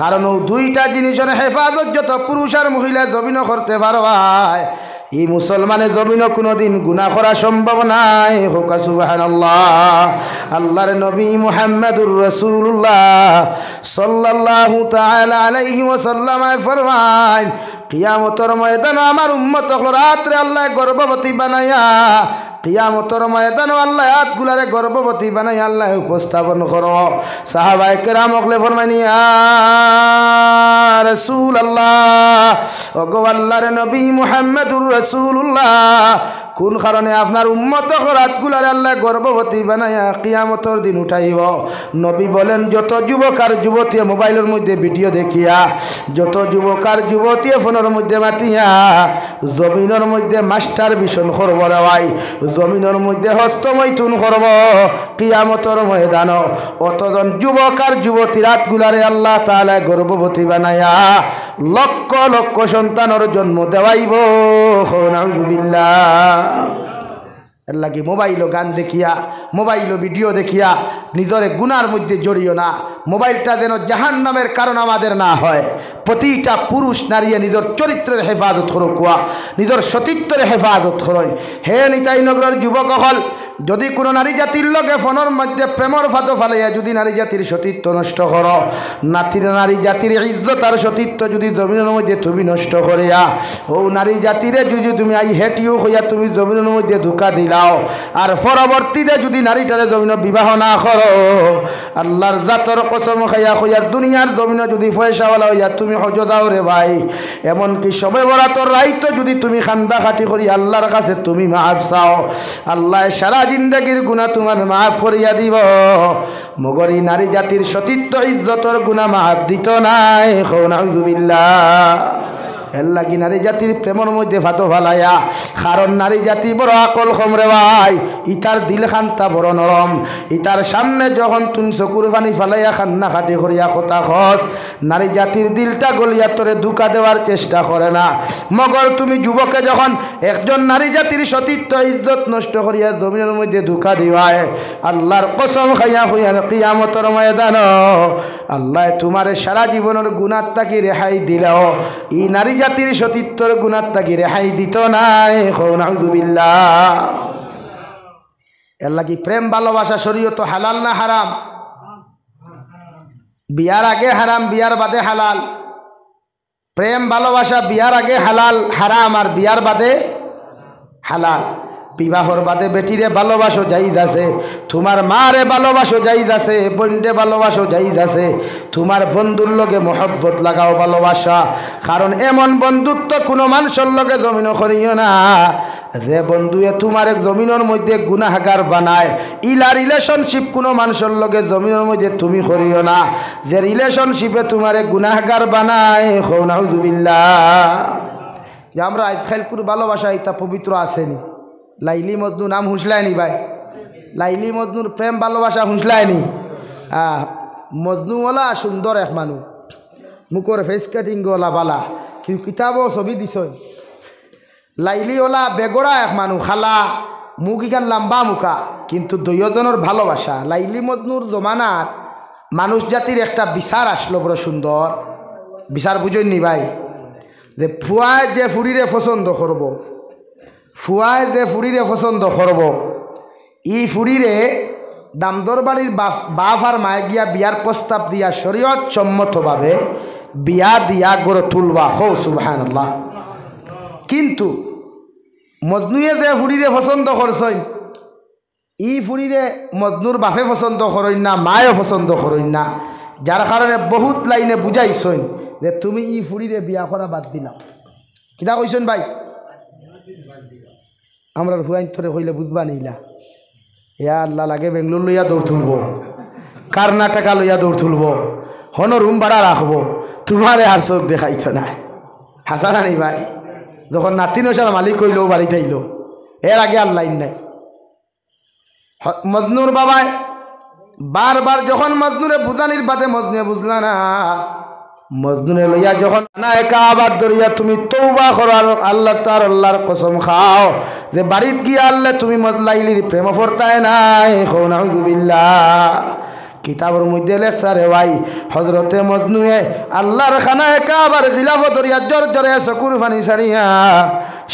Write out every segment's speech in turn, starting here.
কারণ ও দুইটা জিনিসের হেফাজত যত পুরুষ আর মহিলা জমিন করতে পারবায় এই মুসলমানের জমিনও কোনোদিন গুনাহ করা সম্ভব নাই। হোক সুবহানাল্লাহ। আল্লাহর নবী মুহাম্মদুর রাসূলুল্লাহ সাল্লাল্লাহু তাআলা আলাইহি ওয়াসাল্লাম ফরমান, কিয়ামতের ময়দানে আমার উম্মত রাত্রে আল্লাহ গর্ভবতী বানায়া, কিয়ামতের ময়দানে আল্লাহ আয়াতগুলারে গর্ভবতী বানাই আল্লাহ উপস্থাপন করো। সাহাবায়ে কেরাম ওগলে ফরমানি, ইয়া রাসূলুল্লাহ, ওগো আল্লাহর নবী মুহাম্মদুর রাসূলুল্লাহ, কোন কারণে আপনার উম্মত রাতগুলারে আল্লাহ গর্ভবতী বানায়া কিয়ামতের দিন উঠাইব? নবী বলেন, যত যুবক আর যুবতী মোবাইলের মধ্যে ভিডিও দেখিয়া, যত যুবক আর যুবতী ফোনের মধ্যে মাতিয়া জমিনের মধ্যে মাস্টার ভিশন করব রে ভাই, জমিনের মধ্যে হস্তমৈথুন করব কিয়ামতের ময়দান। অতজন যুবক আর যুবতী রাতগুলারে আল্লাহ তাআলা গর্ভবতী বানায়া লক্ষ লক্ষ সন্তানের জন্ম দেওয়াইব। নাউযুবিল্লাহ। এর লাগি মোবাইলও গান দেখিয়া, মোবাইলও ভিডিও দেখিয়া নিজের গুনার মধ্যে জড়িও না। মোবাইলটা যেন জাহান্নামের কারণ আমাদের না হয়। প্রতিটা পুরুষ নারীয়ে নিজের চরিত্রের হেফাজত করুক, নিজের সতীত্বের হেফাজত করুন। হে নিতাই নগরের যুবক হল, যদি কোনো নারী জাতির লগে ফোনের মধ্যে প্রেমর ফাতো ফালাইয়া যদি নারী জাতির সতীত্ব নষ্ট করো, নারী জাতির ইজ্জত আর সতীত্ব যদি জমিনের মধ্যে তুমি নষ্ট করিয়া, ও নারী জাতিরে যদি তুমি আই হেটিও হইয়া তুমি জমিনের মধ্যে ধোকা দিলাও, আর পরবর্তীতে যদি নারীটারে জমিন বিবাহ না করো, আল্লাহর জাতর কসম খাইয়া হইয়ার দুনিয়ার জমিন যদি পয়সাওয়ালা হইয়া তুমি হজ দাও রে ভাই, এমনকি সবে বরাতর রাইতো যদি তুমি খান্দা খাটি করি আল্লাহর কাছে তুমি মাফ চাও, আল্লাহ সারা জিন্দগির গুনাহ তোমার মাফ করিয়া দিব। মগরি নারী জাতির সতীত্ব ইজ্জতর গুনাহ মাফ দিত নাই। নাউযুবিল্লাহ। এর লাগি নারী জাতির প্রেমের মধ্যে ফাতো ফালাইয়া, কারণ নারী জাতি বড় আকল কম রে ভাই, ইতার দিল খান্তা বড় নরম। ইতার সামনে যখন তুমি চকুর পানি ফালাইয়া খান্না খাটি করিয়া কথা খস, নারী জাতির দিলটা গলিয়া তোরে ধোঁকা দেওয়ার চেষ্টা করে না। মগর তুমি যুবকে যখন একজন নারী জাতির সতীত্ব ইজ্জত নষ্ট করিয়া জমিনের মধ্যে ধোঁকা দিবায়, আল্লাহর কসম খাইয়া হইয়া কিয়ামতের ময়দান আল্লাহ তোমার সারা জীবনের গুনাহ তাকি রেহাই দিলেও ই নারী জাতির সতীত্বর গুনাহ তাকি রেহাই দিত নাই। নাউযুবিল্লাহ। এর লাগি প্রেম ভালোবাসা শরীয়ত হালাল না হারাম? বিয়ার আগে হারাম, বিয়ার বাদে হালাল। প্রেম ভালোবাসা বিয়ার আগে হালাল হারাম, আর বিয়ার বাদে হালাল। বিবাহর বাদে বেটিরে ভালোবাসো জায়েজ আছে, তোমার মারে ভালোবাসো জায়েজ আছে, বোনরে ভালোবাসো জায়েজ আছে, তোমার বন্ধুর লগে মহব্বত লাগাও ভালোবাসা। কারণ এমন বন্ধুত্ব কোনো মানুষের লগে জমিন করিও না যে বন্ধুয়ে তোমার এক জমিনের মধ্যে গুনাহগার বানায়। ইলা রিলেশনশিপ কোনো মানুষের লগে জমিনের মধ্যে তুমি করিও না যে রিলেশনশিপে তোমার এক গুনাহগার বানায়। নাউযুবিল্লাহ। যে আমরা আজকালকুর ভালোবাসা এটা পবিত্র আসেনি। লাইলি মজনু নাম হুঁসলায়নি ভাই, লাইলি মজনুর প্রেম ভালোবাসা হুঁসলায়নি। মজনুওয়ালা সুন্দর এক মানুষ, মুখর ফেস কাটিংওয়ালা বালা, কেউ কিতাবও ছবি দিছ। লাইলিওয়ালা বেগড়া এক মানুষ, খালা মুখ ইকান লম্বা মুখা, কিন্তু দুইজনের ভালোবাসা। লাইলি মজনুর জমানার মানুষ জাতির একটা বিচার আসলো বড় সুন্দর বিচার, বুঝেননি ভাই? যে ফুয়ায় যে ফুরিরে পছন্দ করব, ফুয়ায় যে ফুরিরে পছন্দ করব, ই ফুরিরে দামদর বাড়ির বাপ আর মায়ে গিয়া বিয়ার প্রস্তাব দিয়া শরীয়ত সম্মতভাবে বিয়া দিয়া গড়ে তুলবা। হো সুবহানাল্লাহ। কিন্তু মজনুয়ে যে ফুরিরে পছন্দ করছই, ই ফুরিরে মজনুর বাপে পছন্দ করইন না, মায়েও পছন্দ করইন না, যার কারণে বহুত লাইনে বুঝাইছইন যে তুমি ই ফুরিরে বিয়া করা বাদ দিলাম। কিতা কইছেন ভাই? আমরা হুয়াইন থরে হইলে বুঝবা নিলা। ইয়া আল্লাহ, লাগে বেঙ্গলোর লইয়া দৌড় তুলব, কর্ণাটকা লইয়া দৌড় তুলব, হন রুম ভাড়া রাখবো, তোমারে আর চোখ দেখাইতো না। হাসানা নেই ভাই? যখন নাতি নসার মালিক হইল বাড়িতে আইল, এর আগে আর লাইন নাই। মজনুর বাবায় বারবার যখন মজনুরে বুঝানির বাদে মজনুয়ে বুঝলা না, মজনুরে লইয়া যখন না একা আবার ধরিয়া তুমি তওবা করো আর আল্লাহ তার আল্লাহর কসম খাও যে বাড়িত গিয়া আল্লাহ তুমি লাইলির প্রেম ফরতায় নাই। নাউযুবিল্লাহ। কিতাবের মধ্যে লেখা রে ভাই হজরতে মজনুয়ে আল্লাহর খানায় কাবার খিলাফত দরিয়া জোর জোরে চকুর পানি ছাড়িয়া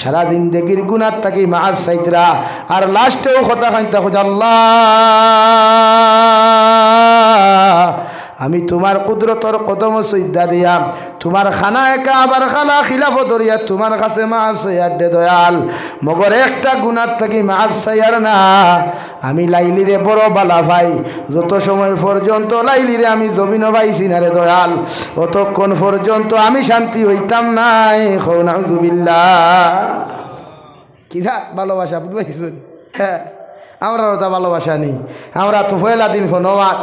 সারাদিন দেখির গুনার থাকি মাফ চাইতরা আর লাস্টেও কথা খাইতে খোঁজ আল্লাহ আমি তোমার কুদরতর কদম সইদা দিয়াম তোমার খানায় কাবার খালা খিলাফত দরিয়া তোমার কাছে মাফ চাইয়ার দে দয়াল মগর একটা গুনার থাকি মাফ চাইয়ার না আমি লাইলিরে বড় বালা ভাই যত সময় পর্যন্ত লাইলিরে আমি জমিন পাইছি না রে দয়াল অতক্ষণ পর্যন্ত আমি শান্তি হইতাম নাই নাউযুবিল্লাহ কিধা ভালোবাসা বুঝতে হ্যাঁ আমরা ওটা ভালোবাসা নেই আমরা তো পয়লা দিন ফোনওয়াত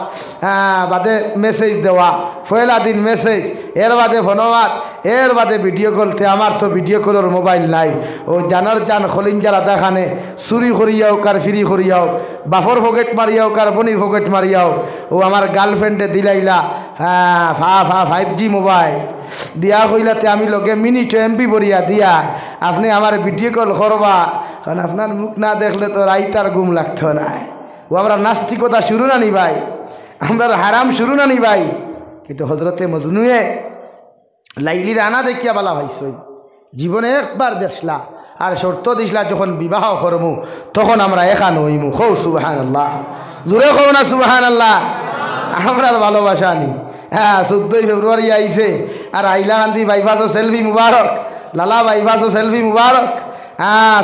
বাদে মেসেজ দেওয়া পয়লা দিন মেসেজ এর বাদে ফোনওয়াত এর বাদে ভিডিও কলতে আমার তো ভিডিও কলের মোবাইল নাই ও জানার জান খলিঞ্জার আদাখানে চুরি করিয়াও কার ফিরি করিয়াও বাফর ফকেট মারিয়াও কার বনির ফকেট মারিয়াও ও আমার গার্লফ্রেন্ডে দিলাইলা হ্যাঁ 5G মোবাইল দিয়া কইলাতে আমি লগে মিনিট এমবি বরিয়া দিয়া আপনি আমার ভিডিও কল করবা কারণ আপনার মুখ না দেখলে তো রাইতার ঘুম লাগতো না ও আমরা নাস্তিকতা শুরু না নি ভাই আমরা হারাম শুরু না নি ভাই কিন্তু হজরতে মজনুয়ে লাইলির আনা দেখিয়া বালা ভাইসই জীবনে একবার দেখলা আর শর্ত দিসলা যখন বিবাহ করমু তখন আমরা একা নইমু খৌ সুবহানাল্লাহ জোরে খৌ না সুবহানাল্লাহ আমরা ভালোবাসা নি হ্যাঁ 14 ফেব্রুয়ারি আইছে আর আইলা গান্ধী বাইপাসও সেলফি মুবারক লালা বাইপাসও সেলফি মুবারক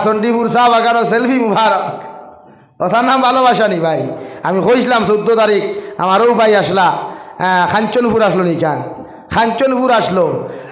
চণ্ডীপুর চা বাগানও সেলফি মুবারক কথার নাম ভালোবাসা নি ভাই আমি কইছিলাম 14 তারিখ আমারও ভাই আসলা খাঞ্চনপুর আসলো নি কান খাঞ্চনপুর আসলো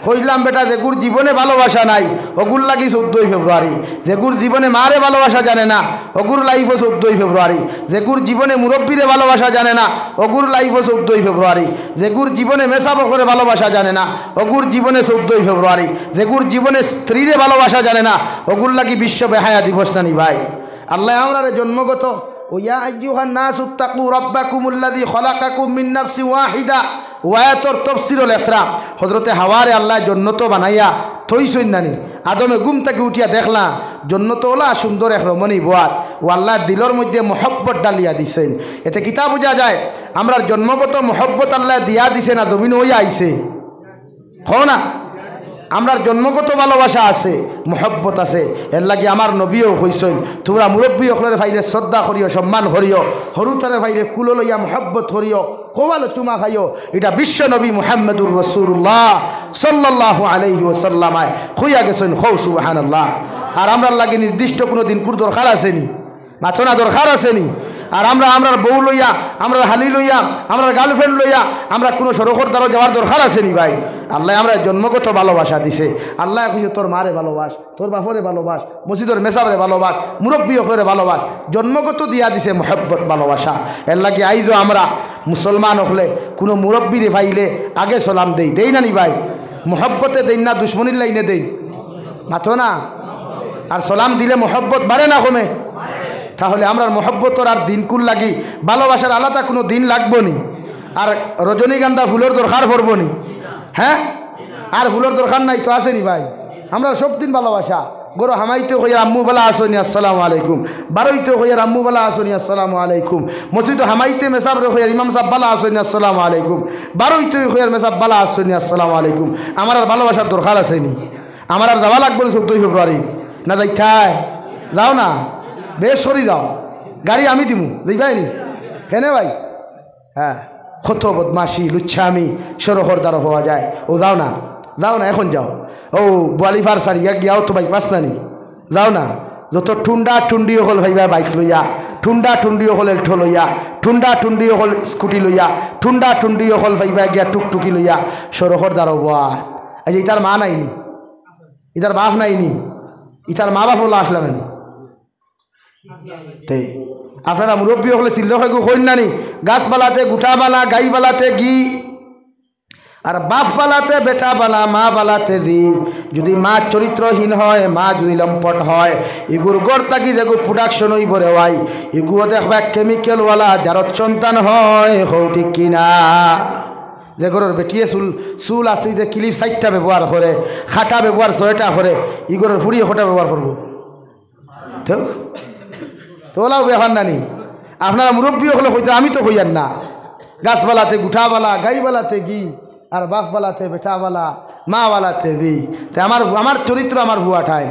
কইলাম বেটা যেগুর জীবনে ভালোবাসা নাই ওগুর লাগি 14 ফেব্রুয়ারি যেগুর জীবনে মারে ভালোবাসা জানে না ওগুর লাইফও 14 ফেব্রুয়ারি যেগুর জীবনে মুরব্বীরে ভালোবাসা জানে না ওগুর লাইফও 14 ফেব্রুয়ারি যেগুর জীবনে মেসাব করে ভালোবাসা জানে না ওগুর জীবনে 14 ফেব্রুয়ারি যেগুর জীবনে স্ত্রীরে ভালোবাসা জানে না ওগুর লাগি বিশ্ব বেহায়া দিবস নানি ভাই আল্লাহ আমরা জন্মগত ওয়া আইয়ুহান নাসু তাকু রাব্বাকুমুল্লাযী খলাকাকুম মিন নাফসিন ওয়াহিদা ওয়ায়াতর তফসিরুল ইকরাম হযরতে হাওয়ারে আল্লাহ জন্নত বানাইয়া থইছইন নানি আদমে ঘুম থেকে উঠিয়া দেখলা জন্নত ওলা সুন্দর এক রমণী বোয়াত ও আল্লাহ দিলর মধ্যে মহব্বত ডালিয়া দিছেন এতে কিতা বোঝা যায় আমরা জন্মগত মহব্বত আল্লাহ দিয়া দিছে না জমিন হইয়া আইছে কও না আমরার জন্মগত ভালোবাসা আছে মহব্বত আছে এর লাগি আমার নবীও কইছেন তোমরা মুরব্বী হকলের ফাইলে শ্রদ্ধা করিও সম্মান করিও হরুতারে ফাইলে কুলো লইয়া মহব্বত করিও কোবালো চুমা খাইও এটা বিশ্ব নবী মুহাম্মদুর রাসূলুল্লাহ সাল্লাল্লাহু আলাইহি ওয়াসাল্লাম কইয়া গেছেন খৌ সুবহানাল্লাহ আর আমরার লাগি নির্দিষ্ট কোনো দিন কুর দরকার আসেনি মাছনা দরকার আসেনি আর আমরা বউ লইয়া আমরা হালি লইয়া আমরা গার্লফ্রেন্ড লইয়া আমরা কোনো সড়কর দ্বারা যাওয়ার দরকার আসেনি ভাই আল্লাহ আমরা জন্মগত ভালোবাসা দিছে আল্লাহ খুঁজে তোর মারে ভালোবাস তোর বাপরে ভালোবাস মসজিদের মেসাবরে ভালোবাস মুরব্বী হকরে ভালোবাস জন্মগত দিয়া দিছে মহব্বত ভালোবাসা এর লাগে আইজও আমরা মুসলমান হলে কোনো মুরব্বীরে পাইলে আগে সালাম দেই না নি ভাই মহব্বতে দেই না দুশ্মনির লাইনে দেই মাথো না আর সালাম দিলে মহব্বত বাড়ে না কমে তাহলে আমরা মহব্বতর আর দিনকুল লাগি ভালোবাসার আলাদা কোনো দিন লাগবো নি আর রজনীগন্ধা ফুলের দরকার পড়বো নি হ্যাঁ আর ফুলের দরকার নাই তো আসেনি ভাই আমরা সব দিন ভালোবাসা গরো হামাইতে হইয়া আম্মু বলা আসনি আসসালামু আলাইকুম বারোইতে হইয়া আম্মু বলা আসনি আসসালামু আলাইকুম মসজিদ হামাইতে মেসাব হইয়া ইমাম সাহেব বালা আসনি আসসালামু আলাইকুম বারোইতে হইয়ার মেসাব বালা আসনি আসসালামু আলাইকুম আমার আর ভালোবাসার দরকার আসেনি আমার আর যাওয়া লাগবে 14 ফেব্রুয়ারি না যাই থাই যাও না বেশ সরি যাও গাড়ি আমি দিমু দেখবাইনি কেনে ভাই হ্যাঁ কত বদমাশি লুচ্ছামি সরহর দ্বারা হওয়া যায় ও যাও না এখন যাও ও বোয়ালিফার সারিয়া গিয়াও তো বাইক পাস নানি যাও না যত টুন্ডা টুন্ডি হল ভাইবা বাইক লইয়া টুন্ডা টুন্ডি হল এল্টো লইয়া টুন্ডা টুন্ডি হল স্কুটি লইয়া টুন্ডা টুন্ডি হল ভাইবা গিয়া টুকটুকি লইয়া সরহর দ্বারা হওয়া আজ ইতার মা নাইনি ইতার বাপ নাইনি ইতার মা বাপ হলো আসলাম নানি আপনারা মুরব্বী হলে চিল্ল হইন নানি গাছপালাতে গুঠা বালা গাই বালাতে ঘি আর বাপ বালাতে বেটা বালা মা বালাতে দি যদি মা চরিত্রহীন হয় মা যদি লম্পট হয় এগুর গড় তাকি যেগু প্রোডাকশন হইব রে ভাই এগুলো দেখবা কেমিক্যালওয়ালা যারত সন্তান হয় হৌটি কিনা যে গরুর বেটিয়ে চুল আছে যে ক্লিপ 4টা ব্যবহার করে খাটা ব্যবহার 6টা করে ইগরের ফুড়িয়ে খোটা ব্যবহার করবো তোলাও ব্যাপার নানি আপনারা মুরব্বী হলে হইতে আমি তো হইয়ার না গাছবালাতে গুঠাবালা, গাইবালাতে গি, আর বাপবালাতে বেটাবালা, মাওয়ালাতে দি। তো আমার চরিত্র আমার ভুয়া ঠাই,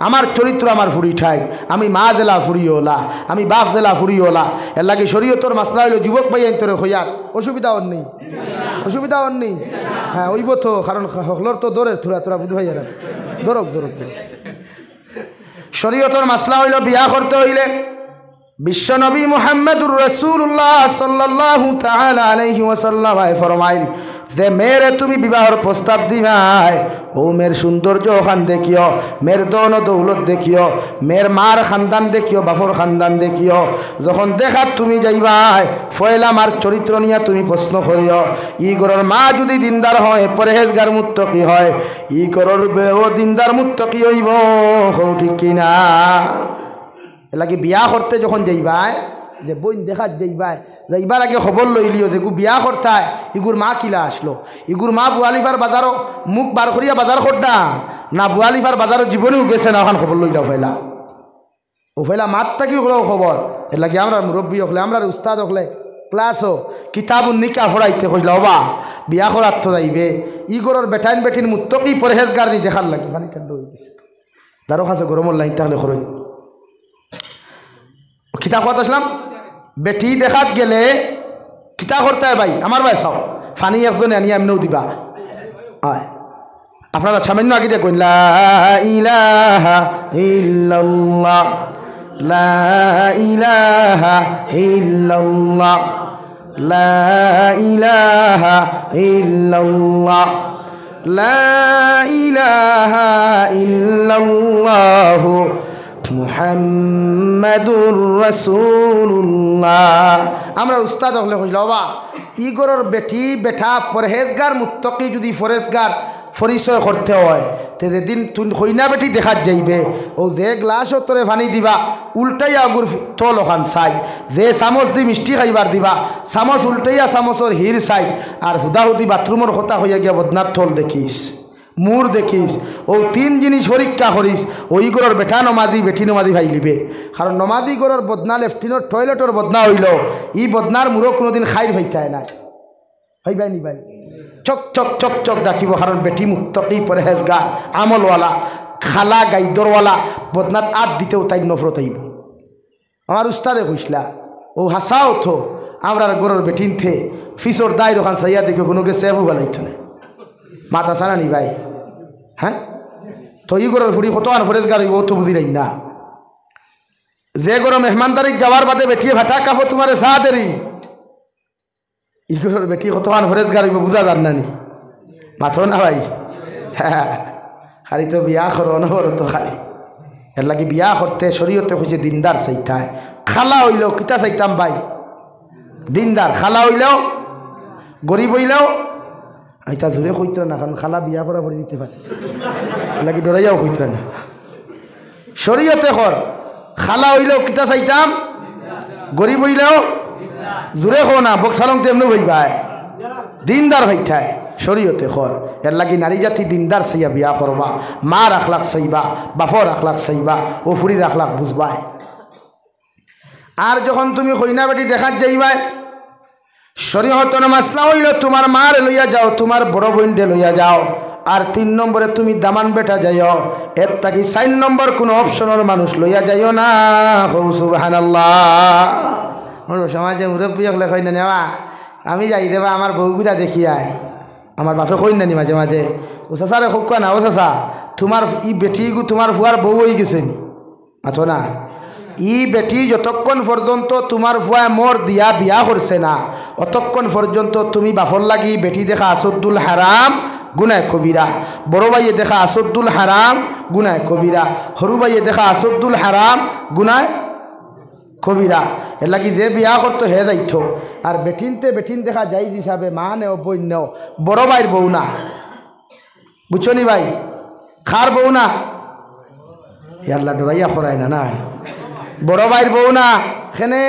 আমার চরিত্র আমার ফুড়ি ঠাই। আমি মা জেলা ফুড়িওলা, আমি বাপ জেলা ফুড়িওলা। এর লাগে শরীয়তর মাসলা হইল যুবক ভাই আইন্তরে হইয়ার অসুবিধা ওর নেই, অসুবিধা ওর নেই। হ্যাঁ ওইব তো, কারণ হকলর তো দৌড়ের থোড়া তোরা বুধ ভাইয়ার দরক দরক। শরীয়তর মাসলা হইল বিয়া করতে হইলে বিশ্বনবী মুহাম্মদুর রাসূলুল্লাহ সাল্লাল্লাহু তাআলা আলাইহি ওয়াসাল্লাম ফরমাইন যে মেয়েরে তুমি বিবাহর প্রস্তাব দিবাই, ও মেয়ের সৌন্দর্য ওখান দেখিও, মেয়ের দৌন দৌলত দেখিও, মেয়ের মার খানদান দেখিও, বাপর খানদান দেখিও। যখন দেখাত তুমি যাইবাই, ফয়লা মার চরিত্র নিয়ে তুমি প্রশ্ন করিও। ই ঘরের মা যদি দিনদার হয়, পরহেজগার মুত্তকি হয়, ই ঘরের বেও দিনদার মুত্তকি হইব, ঠিক কিনা? এলাকি বিয়া করতে যখন যাইবাই, যে বইন দেখাত যাইবাই, যাইবার আগে খবর লইলিও যে বিয়া করতায় ইগুর মা কিলা আসলো, ইগুর মা বুয়ালিফার বাজারও মুখ বার করিয়া বাজার করডা না বুয়ালিফার বাজারও জীবনেও গেছে না, ওখান খবর লইলাও ফেলা ও ফেলা মাত থাকি হলেও খবর। এর লাগে আমরা মুরব্বী হলে, আমরা উস্তাদ হলে ক্লাসও কিতাব নিকা পড়াইতে কইলা ওবা বিয়া করার তো যাইবে, ইগরের বেটাইন বেটিন মুত্তকি পরহেজগার নি দেখার লাগে পানি ঠান্ডা হয়ে গেছে। দারো কাছে গরমের লাইন তাহলে করুন কিতা কথা আসলাম। বেটি দেখাত গেলে কিতা করতে হয় ভাই, আমার ভাই চাও ফানি একজনে আনি এমনিও দিবা। হয় আপনারা সামান্য আগে দেখুন লা ইলাহা ইল্লাল্লাহ, লা ইলাহা ইল্লাল্লাহ, লা ইলাহা ইল্লাল্লাহ, লা ইলাহা ইল্লাল্লাহ মুহাম্মাদুর রাসূলুল্লাহ। আমরা উস্তাদ হলে কইল বাবা ইগরের বেটি বেটা পরহেজগার মুত্তকি যদি পরহেজগার পরিচয় করতে হয়, তেদিন তুই হইনা বেটি দেখাত যাইবে। ও যে গ্লাসও তোরে পানি দিবা উল্টাইয়া আগুর থল ওখান সাইজ, যে চামচ দি মিষ্টি খাইবার দিবা চামচ উল্টাইয়া চামচর হির সাইজ, আর হুদাহুদি বাথরুমের কথা হইয়া গিয়া বদনার থল দেখিস, মুর দেখিস। ও তিন জিনিস পরীক্ষা করিস, ওই গরর বেটা নমাদি বেটি নমাদি ভাই লিবে। কারণ নমাদি গরর বদনা লেফটিনোর টয়লেটর বদনা হইল, ই বদনার মুরো কোনোদিন খাইর ভাইতায় নাই, ভাই ভাই নি ভাই চক চক চক চক ডাকিব। কারণ বেটি মুত্তকি পরহেজগার আমলওয়ালা খালা গাইদরওয়ালা বদনাত আত দিতেও তাই নফরত আইব। আমার উস্তাদে কইসলা ও হাসাও থো আমরা গরর বেটিন থে ফিসর দায় ওখান সাইয়া দেখে কোনো গে সেবু বেলাইতো না মাথা সানা নি ভাই। হ্যাঁ তো ই গরর ফুড়ি কত আন ফরেজগার ও তো বুঝি নাই না। যে গরো মেহমানদারিক যাওয়ার বাদে বেটিয়ে ভাটা কাপো তোমার সা দেরি, ইগরের বেটি কত আন ফরেজগার বুঝা যান নানি মাথো না ভাই। হ্যাঁ খালি তো বিয়া করো অনবর তো খালি। এর লাগে বিয়া করতে শরীয়তে হয়েছে দিনদার চাইতায়। খালা হইলেও কিতা চাইতাম ভাই দিনদার, খালা হইলেও গরিব হইলেও এটা ধরে কইতরা না, কারণ খালা বিয়া করা করে দিতে পারে লাগে ডরাইয়াও কইতরা না। শরীয়তে কর খালা হইলেও কিতা চাইতাম, গরিব হইলেও জোরে হো না বক্সালং তেমনি হইবাই দিনদার হইতায় শরীয়তে কর। এর লাগি নারী জাতি দিনদার চাইয়া বিয়া করবা, মার আখলাক চাইবা, বাপর আখলাক চাইবা, ও ফুরির আখলাক বুঝবাই। আর যখন তুমি কইনা বেটি দেখাত যাইবাই, শরীয়তের মাসলা হইল তোমার মার লইয়া যাও, তোমার বড় বোনকে লইয়া যাও। আর 3 নম্বরে তুমি দামান বেটা যাইও, এর তাকি 4 নম্বর কোনো অপশনের মানুষ লইয়া যাইও না। সুবহানাল্লাহ। সমাজে মুরব্বী হলে কই না নেওয়া আমি যাই দেবা আমার বউগুদা দেখি আয়, আমার বাপে কই নানি মাঝে মাঝে ও চাচারে খুব না ও চাচা তোমার ই বেটি তোমার ফুয়ার বউ হয়ে গেছে নি আছো না, ই বেটি যতক্ষণ পর্যন্ত তোমার ফুয়া মোর দিয়া বিয়া করছে না অতক্ষণ পর্যন্ত তুমি বাপর লাগি বেটি দেখা আসদ্দুল হারাম গুনায় কবিরা, বড় ভাইয়ে দেখা আসদ্দুল হারাম গুনায় কবিরা, হরু ভাইয়ে দেখা আসদ্দুল হারাম গুনায় কবিরা। এর লাগি যে বিয়া করতো হে যাইতো। আর বেটিন দেখা যাই হিসাবে মা নেও বই নেও, বড় ভাইয়ের বউ না, বুঝছো নি ভাই, খার বউ না, ইয়াল্লা ডরাইয়া করায় না, না বড় ভাইয়ের বউ না। এখানে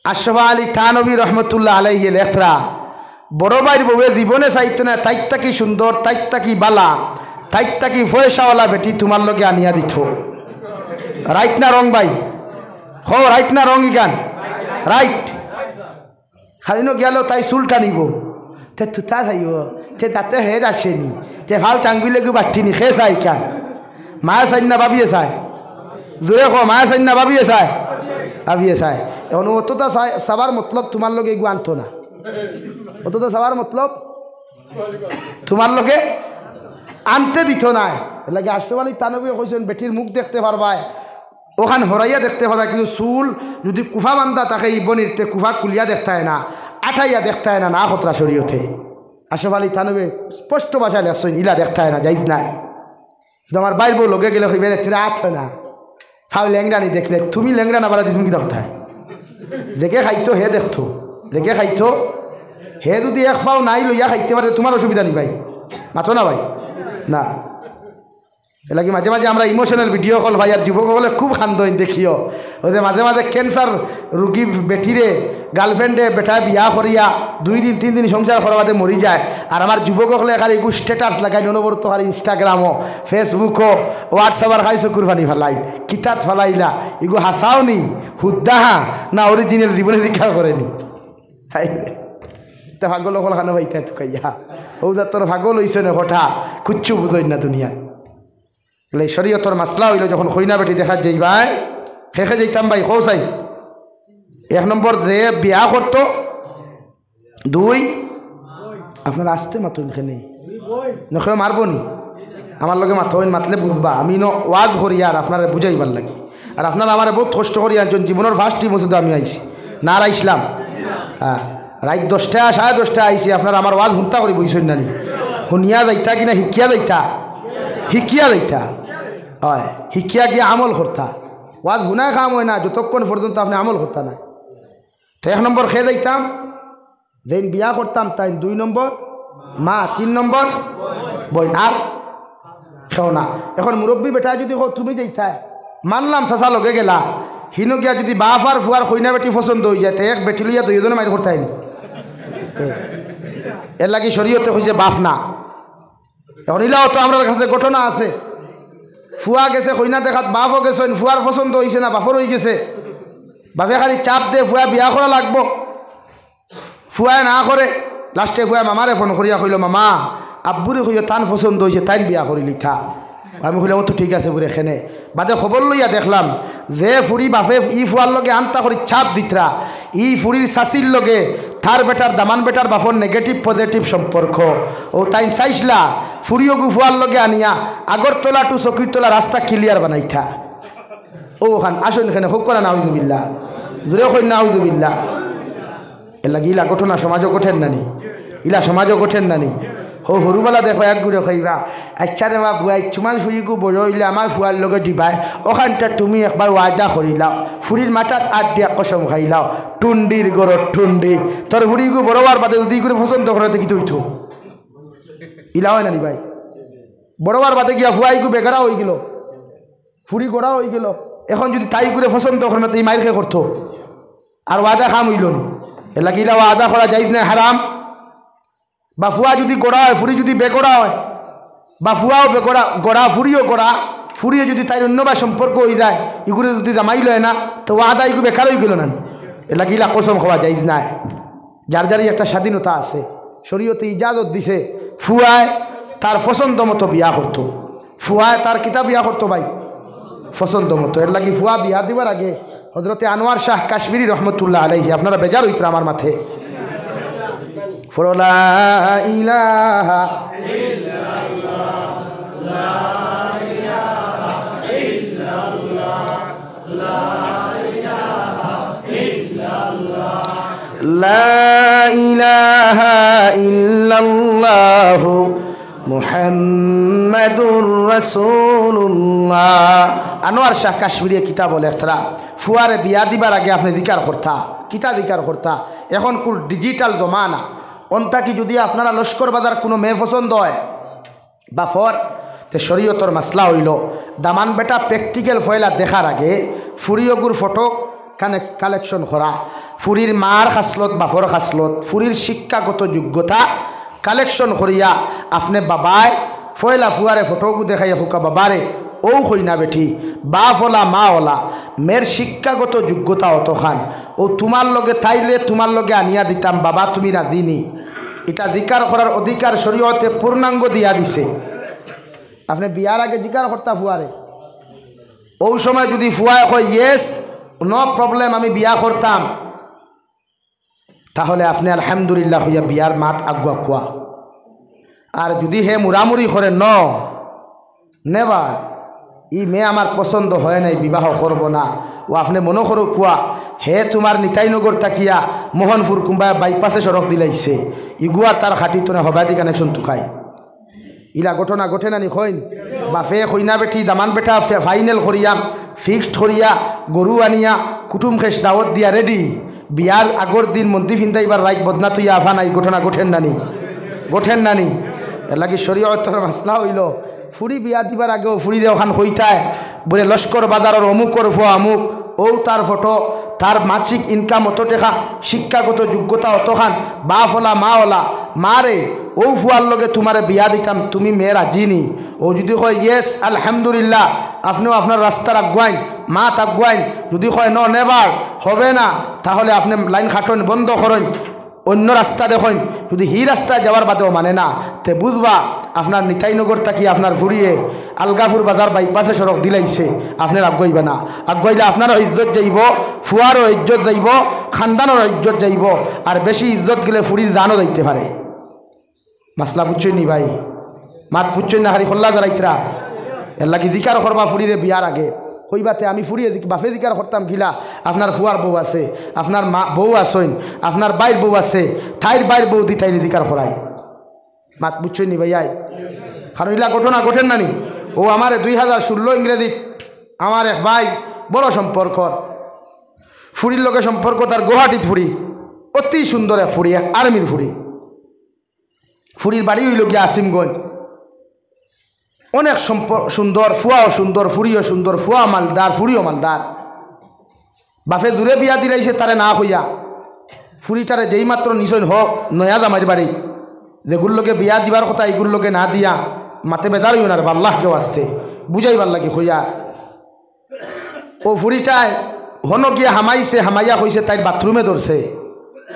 আশরাফ আলী থানভী রহমতুল্লাহ আলাইহি লেখরা বড় ভাইয়ের বউয়ে জীবনে চাইতো না তাইকটা কি সুন্দর, তাইকটা কি বালা, তাইকটা কি পয়সাওয়ালা বেটি তোমার লগে আনিয়া দিত। রাইট না রং ভাই? হো রাইট না রং ইগান? রাইট। খালি গেল তাই চুল টানিব তে তুতা চাইব তে তাতে হেড আসেনি তে ভাল টাঙ্গিলে কি বাঠিনি খে চাই কান মায়ে চাই না ভাবিয়ে চাই জোরে কো মায়ে চাই না ভাবিয়ে চাই ভাবিয়ে চাই এখন অতটা চাবার মতলব তোমার লগে এগু আনতো না অতটা চাবার মতলব তোমার লগে আনতে দিত নাই লাগে আশরাফ আলী থানভী কইছেন বেটির মুখ দেখতে পারবাই ওখান হরাইয়া দেখতে পারবা কিন্তু চুল যদি কুফা বান্ধা থাকে এই বনিরতে কুফা কুলিয়া দেখতে হয় না আঠাইয়া দেখতে হয় না না খতরা শরীয়তে আশরাফ আলী থানভী স্পষ্ট ভাষায় লেখছেন ইলা দেখতে হয় না যাইজ নাই আমার বাইর বউ লগে গেলে কইবে দেখতে আত হয় না ফাউ ল্যাংরানি দেখলে তুমি ল্যাংরা না পারা তুমি কি দেখতে হয় দেখে খাইতো হে দেখতো দেখে খাইতো হে যদি এক ফাও নাই লইয়া খাইতে পারে তোমার অসুবিধা নেই ভাই মাথো না ভাই না এলাকি মাঝে মাঝে আমরা ইমোশনাল ভিডিও কল ভাই আর যুবকসকলে খুব খান্দইন দেখিও ওদের মাঝে মাঝে ক্যান্সার রুগী বেঠিরে গার্লফ্রেন্ডে বেটায় বিয়া করিয়া 2 দিন 3 দিন সংসার করার বাদে মরি যায় আর আমার যুবকসকলে খালি এগু স্ট্যাটাস লাগাই অনবরত খালি ইনস্টাগ্রামও ফেসবুকও হোয়াটসঅ্যাপ আর খাই চকুর পানি ফেলাই কিতাত ফেলাইলা এগু হাসাও নি হুদ্দাহা না অরিজিনাল জীবনে দীক্ষা করেনি হাই তা ভাগল অকল খানো ভাইতা তুকাইয়া ওদা তোর ভাগল হইছে না কথা কুচ্ছু বুঝই না দুনিয়া বলে শরীয়তর মাসলা হইল যখন খইনা বেটি দেখা যাইবাই খেখে যাইতাম ভাই কৌ চাই 1 নম্বর যে বিয়া করতো 2 আপনার আসতে মাতুন খেনে নখে মারবো নি আমার লগে মাথইন মাতলে বুঝবা আমি ন ওয়াজ করি আর আপনার বুঝাইবার লাগে আর আপনারা আমার বহুত কষ্ট করি একজন জীবনের ফার্স্ট মসজিদে আমি আইছি না আইসলাম হ্যাঁ রাত 10টা 10:30 আইসি আপনার আমার ওয়াজ হুন্তা করি বুঝছেন না শুনিয়া যাইতা কিনা শিকিয়া যাইতা হয় শিকিয়া গিয়ে আমল করতা ওয়াজ হুনায় কাম হয় না যতক্ষণ পর্যন্ত আপনি আমল করতা না তো 1 নম্বর খেয়ে যাইতাম যেন বিয়া করতাম তাই 2 নম্বর মা 3 নম্বর বই আর খেও না এখন মুরব্বী বেটা যদি তুমি যাইতাই মানলাম চাচা লগে গেলা হিনো গিয়া যদি বাপ আর ফুয়ার কইনা বেটি পছন্দ হয়ে যায় এক বেটি লইয়া 2 জনে মাইর করতাই নি এর লাগি শরীয়তে কইছে বাপ না এখন ইলাও তো আমার কাছে ঘটনা আছে ফুয়া গেছে কইনা দেখাত বাপও গেছেন ফুয়ার পছন্দ হয়েছে না বাপর হয়ে গেছে বাপে খালি চাপ দে ফুয়া বিয়া করা লাগবো ফুয়ায় না করে লাস্টে ফুয়া মামারে ফোন করিয়া কইল মামা আব্বুরে কইয়া তান পছন্দ হয়েছে তাই বিয়া করি লিখা আমি কইলাম তো ঠিক আছে বুড়ে এখানে বাদে খবর লইয়া দেখলাম যে ফুরি বাপে ই ফুয়ার লগে আনতা করি চাপ দিতরা ই ফুরির শাশির লগে থার বেটার দামান বেটার বাপর নেগেটিভ পজিটিভ সম্পর্ক ও তাই চাইছিলা ফুরিও গু ফুয়ার লগে আনিয়া আগরতলা টু চকিরতলা রাস্তা ক্লিয়ার বানাইথা ও খান আসুন এখানে হোক করা নাউজুবিল্লাহ জোরে কই নাউজুবিল্লাহ এর লাগি ইলা ঘটনা সমাজও কঠেন নানি ইলা সমাজও কঠেন নানি হো সৰুবেলা দেখো এক গুড়ে খাইবা আচ্ছা রে বা বুয়াই তোমার ফুরিকো বড় হইলে আমার ফুয়ার লগে দিবাই ওখানটা তুমি একবার ওয়াদা করিলাও ফুরির মাথাত আট দিয়া কসম খাইলাও টুন্ডির গরত টুন্ডি তোর ফুরিকো বড়বার বাদে যদি করে পছন্দ করে দেখি তুই তো ইলা হয় নানি ভাই বড়বার বাদে গিয়া ফুয়াইকো বেগাড়া হয়ে গেল ফুরি গোড়া হয়ে গেল এখন যদি তাই করে পছন্দ করে না তুই মাইর খেয়ে করতো আর ওয়াদা খাম হইল না এর লাগি ইলা ওয়াদা করা যাইজ না হারাম বা ফুয়া যদি গোড়া হয় ফুরি যদি বেগোড়া হয় বা ফুয়াও বেগোড়া গোড়া ফুরিও গোড়া ফুরিয়ে যদি তাই অন্যবা সম্পর্ক হয়ে যায় এগুলো যদি জামাই লয় না তো ওয়াদা এগুলো বেকার হয়ে গেল না এলা গিলা কসম খাওয়া যাইজ নাই যার যারই একটা স্বাধীনতা আছে শরীয়তে ইজাজত দিছে ফুয়ায় তার পছন্দ মতো বিয়া করতো ফুয়ায় তার কিতাব বিয়া করতো ভাই পছন্দ মতো এর লাগি ফুয়া বিয়া দিবার আগে হজরতে আনোয়ার শাহ কাশ্মীরি রহমতুল্লাহ আলাইহি আপনারা বেজার হইতরা আমার মাথে লা ইলাহা ইল্লাল্লাহ লা ইলাহা ইল্লাল্লাহ লা ইলাহা ইল্লাল্লাহ লা ইলাহা ইল্লাল্লাহ মুহাম্মাদুর রাসূলুল্লাহ আনোয়ার শাহ কাশ্মীরি কিতাব লেখরা ফুয়ারে বিয়া দিবার আগে আপনি জিকার করতা কিতা জিকার করতা এখন কোন ডিজিটাল জমানা অন্তাকি যদি আপনারা লস্কর বাজার কোনো মেয়ে পছন্দ হয় বা ফর তে শরীয়তর মাসলা হইল দামান বেটা প্র্যাকটিক্যাল ফয়লা দেখার আগে ফুরিয়গুর ফটো কালেকশন করা ফুরির মার খাসলত বাপর খাসলত ফুরির শিক্ষাগত যোগ্যতা কালেকশন করিয়া আপনি বাবায় ফয়লা ফুয়ারে ফটোগু দেখাইয়া হুকা বাবারে ও হই না বেঠি বাপ ওলা মা ওলা মেয়ের শিক্ষাগত যোগ্যতা অতখান ও তোমার লগে তাইলে তোমার লগে আনিয়া দিতাম বাবা তুমি রাজিনি এটা জিকার করার অধিকার শরীয়তে পূর্ণাঙ্গ দিয়া দিছে। আপনি বিয়ার আগে জিকার করতা ফুয়ারে ওই সময় যদি ফুয়ায় কয় ইয়েস নো প্রবলেম আমি বিয়া করতাম, তাহলে আপনি আলহামদুলিল্লাহ হইয়া বিয়ার মাত আগুয়া কুয়া। আর যদি হে মুরামুরি করে নেবার ই মেয়ে আমার পছন্দ হয় নাই বিবাহ করব না, ও আপনি মনে করো কুয়া হে তোমার নিতাইনগর তাকিয়া মোহনপুর কুম্বা বাইপাসে সড়ক দিলাইছে ইগুয়ার তার খাটি তো না হবাদি কানেকশন তুকাই ইলা ঘটনা ঘটে নানি কইন বাপে কইনা বেটি দামান বেটা ফাইনাল করিয়া ফিক্সড করিয়া গরু আনিয়া কুটুম খেস দাওয়াত দিয়া রেডি বিয়ার আগর দিন মন্দির ফিন্দাইবার রাইট বদনা তুইয়া আফা নাই ঘটনা ঘটেন নানি এর লাগি শরীয়তের মাসলা হইল ফুরি বিয়া দিবার আগেও ফুরিরে ওখান কইতায় বলে লস্কর বাজারের অমুকর ফো আমুক ও তার ফটো তার মাসিক ইনকাম অত টাকা শিক্ষাগত যোগ্যতা অতখান বাপ ওলা মা ওলা মারে ও ফুয়ার লগে তোমারে বিয়া দিতাম তুমি মেয়ের আজিনি ও যদি কয় ইয়েস আলহামদুলিল্লাহ আপনিও আপনার রাস্তার আগুয়াইন মা আগুয়াইন যদি কয় নেবার হবে না তাহলে আপনি লাইন খাটন বন্ধ করেন অন্য রাস্তা দেখেন যদি হি রাস্তা যাওয়ার বাদেও মানে না তে বুঝবা আপনার নিতাইনগর থাকি আপনার ঘুরিয়ে আলগাপুর বাজার বাইপাসে সড়ক দিলাইছে আপনার আগুয়াইবে না আগুয়াইলে আপনারও ইজ্জত যাইব ফুয়ারও ইজ্জত যাইব খানদানেরও ইজ্জত যাইব আর বেশি ইজ্জত গেলে ফুরির জানও যাইতে পারে। মাসলা বুঝছেন নি ভাই মাত বুঝছেন না হারি খোল্লা দাঁড়াইতরা এর লাগি জিকার করবা ফুরিরে বিয়ার আগে কইবাতে আমি ফুরিয়ে বাফে জিকার করতাম গিলা আপনার ফুয়ার বউ আছে আপনার মা বউ আসেন আপনার বাইর বউ আছে ঠাইর বাইর বউ দি তাইরে জিকার করাই মাত বুঝছেন নি ভাইয়াই কারণ এগুলা ঘটনা ঘটেন নানি ও আমার 2016 ইংরেজি আমার এক ভাই বড় সম্পর্কর ফুরির লোকের সম্পর্ক তার গুয়াহাটিত ফুরি অতি সুন্দর এক ফুরি আর্মির ফুরির বাড়ি হইল গিয়া আসিমগঞ্জ অনেক সুন্দর ফুয়াও সুন্দর ফুরিও সুন্দর ফুয়া মালদার ফুরিও মালদার বাপে দূরে বিয়া দিলাইছে তারে না হইয়া ফুরিটারে যেই মাত্র নিশন হোক নয়া জামাইর বাড়ি যেগুলোর লোকে বিয়া দিবার কথা এইগুলোর লোকে না দিয়া মাতে বেদার হইও না রে বাল্লাহ কেউ আসতে বুঝাইবার লাগে হইয়া ও ফুরিটায় হন গিয়া হামাইয়া হইছে তাই বাথরুমে ধরছে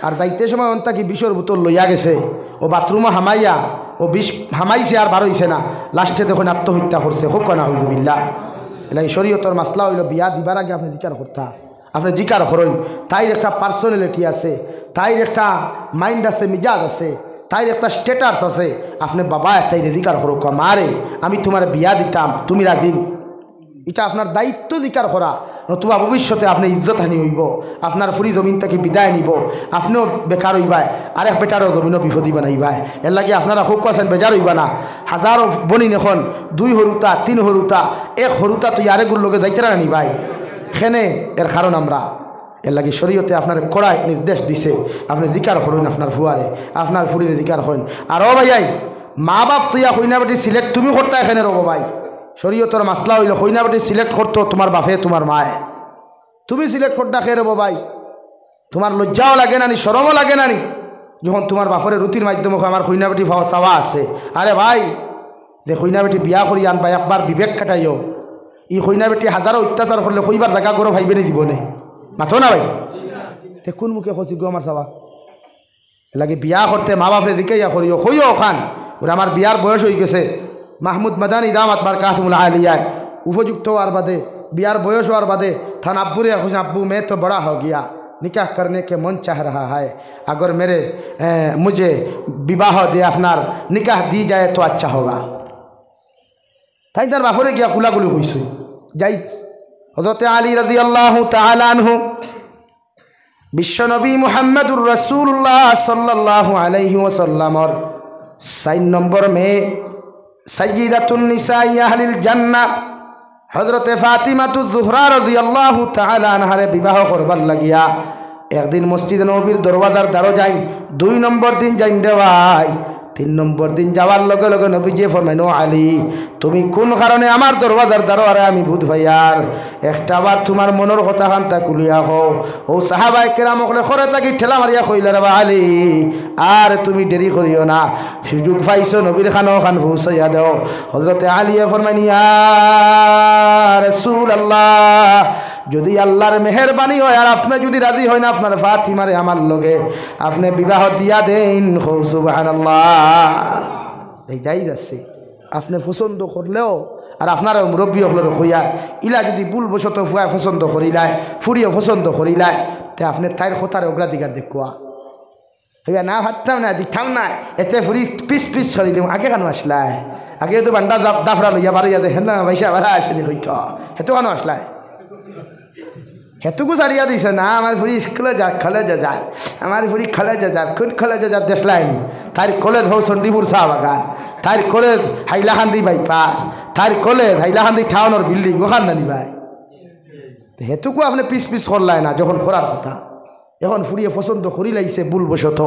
আর যাইতে সময় অন্তা কি বিষর বোতল লইয়া গেছে ও বাথরুমে হামাইয়া ও বিষ হামাইছে আর বার হইছে না লাস্টে দেখুন আত্মহত্যা করছে হোক না হইল বিল্লাহ। এলাই শরীয়তর মাসলা হইল বিয়া দিবার আগে আপনি জিকার করতা আপনি জিকার করেন তাইর একটা পার্সোনালিটি আছে তাইর একটা মাইন্ড আছে মিজাজ আছে তাইর একটা স্ট্যাটাস আছে আপনি বাবা তাইরে জিকার করো মারে আমি তোমার বিয়া দিতাম তুমি রাদিন এটা আপনার দায়িত্ব জিকার করা নতুবা ভবিষ্যতে আপনি ইজ্জত হানি হইব আপনার ফুরি জমিন থেকে বিদায় নিব আপনিও বেকার হইবাই আরেক বেটারও জমিনও বিপদী বানাইবাই এর লাগে আপনারা হোক আছেন বেজার হইবা না হাজারো বনিন এখন 2 হরুতা 3 হরুতা 1 হরুতা তুই আরেকগুলোর লোকে যাইতে না নিবাই খেনে এর কারণ আমরা এর লাগে শরীয়তে আপনার কড়াই নির্দেশ দিছে আপনি জিকার করুন আপনার ফুয়ারে আপনার ফুরিরে জিকার করেন আর ও ভাইয়াই মা বাপ তুইয়া কইনা বেটি সিলেক্ট তুমি করতা এখানে রব ভাই শরীয়তর মাসলা হইল কইনা বেটি সিলেক্ট করতো তোমার বাপে তোমার মায়ে তুমি সিলেক্ট করতা খেয়ে রব ভাই তোমার লজ্জাও লাগে নানি শরমও লাগে নানি যখন তোমার বাপরে রুতির মাধ্যমে আমার কইনা বেটি চাওয়া আছে আরে ভাই যে কইনা বেটি বিয়া করি আনবা একবার বিবেক কাটাইও ই কইনা বেটি হাজারো অত্যাচার করলে কইবার জায়গা করো ভাইবে নি দিব নে মাথো না ভাই তে কোন মুখে খসি গো আমার চাওয়া লাগে বিয়া করতে মা বাপরে দিকেইয়া করিও কইও খান ওরা আমার বিয়ার বয়স হয়ে গেছে মাহমুদ মাদানী দামাত বারকাতুল আলিয়ায় উপযুক্ত হওয়ার বাদে बियार बयस और बादे थान अब्बू रे खुश अब्बू मैं तो बड़ा हो गया निकाह करने के मन चाह रहा है अगर मेरे मुझे विवाह दे अपनार निकाह दी जाए तो अच्छा होगा ताई तार बापरे गया कुलाकुली हुई जाई हज़रत आली रज़ियल्लाहु ताआला अन्हु विश्व नबी मुहम्मदुर रसूलुल्लाह सल्लल्लाहु अलैहि वसल्लम और 4 नंबर में सय्यिदातुन निसाई अहलिल जन्नह हज़रत फातिमातु ज़ुहरा रज़ियल्लाहु ताआला अन्हा विवाह करबार লাগিয়া একদিন মসজিদ নববীর দরওয়াজার দ্বারো যাই 2 নম্বর দিন যাইন রে ভাই 3 নম্বর দিন যাওয়ার লগে লগে নবীজি ফরমাইন ও আলী তুমি কোন কারণে আমার দরওয়াজার দ্বারে আমি ভূত ভাইয়ার একটা বার তোমার মনের কথা খান্তা কুলিয়া হও ও সাহাবায়ে কেরাম ওখানে খরে থাকি ঠেলা মারিয়া কইলা রে আলী আর তুমি দেরি করিও না সুযোগ পাইছো নবীর খানো খান পৌঁছাইয়া দাও হযরতে আলী ফরমাইন ইয়া রাসূলুল্লাহ যদি আল্লাহর মেহেরবানি হয় আর আপনি যদি রাজি হয় না আপনার ফাতিমারে আমার লগে আপনি বিবাহ দিয়া দেন সুবহানাল্লাহ এই যাই যাচ্ছে আপনি পছন্দ করলেও আর আপনার মুরব্বী হলেও হইয়া ইলা যদি ভুলবশত ফুয়া পছন্দ করিলায় ফুরিও পছন্দ করিলায় তে আপনি তাইর কথার অগ্রাধিকার দেখুয়া হইয়া না ভাবতাম না দিতাম না এতে ফুরি পিস পিস করিলাম আগে কেন আসলায় আগে তো বান্ডা দাফরা লইয়া বাড়িয়া দেখেন না পয়সা ভাড়া আসেনি হইত হেতু কেন আসলায় হেতুকু সারিয়া দিছে না আমার ফুরি স্কুলে যা খলে যার আমার ফুরি খলে যার কোন খলে যার দেখলায়নি তার কলেজ হও চণ্ডীপুর চা বাগান তার কলেজ হাইলাকান্দি বাইপাস তার কলেজ হাইলাকান্দি টাউনের বিল্ডিং ওখান নানি ভাই হেতুকু আপনি পিস পিস করলাই না যখন করার কথা এখন ফুরিয়ে পছন্দ করি লাইছে ভুলবশত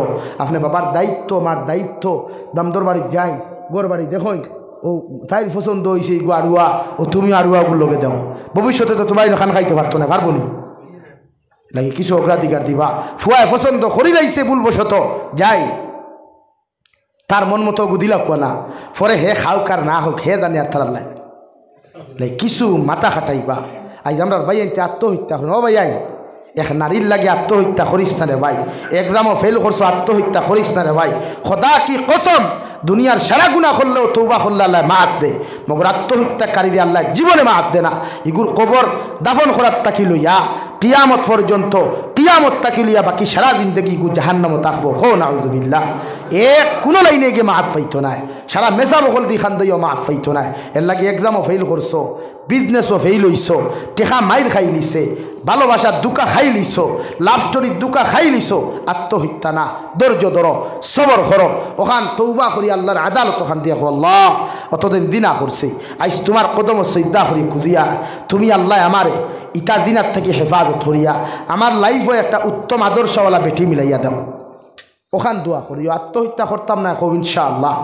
আপনি বাবার দায়িত্ব মার দায়িত্ব দামদর বাড়ি যাই গোর বাড়ি দেখই ও তাই পছন্দ হয়েছে গো আড়ুয়া ও তুমি আড়ুয়াগুলো লগে দাও ভবিষ্যতে তো তোমার খান খাইতে পারতো না পারবো নি লাগে কিছু অগ্রাধিকার দিবা ফুয়ায় পছন্দ করি লাইছে ভুলবশত যাই তার মন মতো দিলা কোনা পরে হে খাও কার না হোক হে জানি আর তার লাগে কিছু মাথা খাটাইবা আজ আমরা ভাই আনতে আত্মহত্যা করেন ও ভাই আইন এক নারীর লাগে আত্মহত্যা করিস না রে ভাই এক্সামও ফেল করছো আত্মহত্যা করিস না রে ভাই খোদা কি কসম দুনিয়ার সারা গুনাহ করলেও তওবা করলে আল্লাহ মাফ দে মগর আত্মহত্যাকারীরে আল্লাহ জীবনে মাফ দে না এগুর কবর দাফন করার তাকি লইয়া কিয়ামত পর্যন্ত কিয়ামত তাকি লইয়া বাকি সারা জিন্দেগি গু জাহান্নামে থাকবো হো নাউযুবিল্লাহ এক কোনো লাইনে গিয়ে মাফ পাইতো না সারা মেসা বকল দি খান দিও মাফ পাইতো না এর লাগে এক্সামও ফেল করছো বিজনেসও ফেল হইছো টেকা মাইর খাই লিছে ভালোবাসার দুকা খাই লিছো লাভ স্টোরির দুকা খাই লিছো আত্মহত্যা না ধৈর্য ধরো সবর করো ওখান তৌবা করি আল্লাহর আদালত ওখান দিয়া আল্লাহ অতদিন দিনা করছে আজ তোমার কদম সৈদা করি খুদিয়া তুমি আল্লাহ আমারে ইটা দিনার থেকে হেফাজত করিয়া আমার লাইফও একটা উত্তম আদর্শওয়ালা বেটি মিলাইয়া দাও ওখান দোয়া করিও আত্মহত্যা করতাম না কব ইনশাআল্লাহ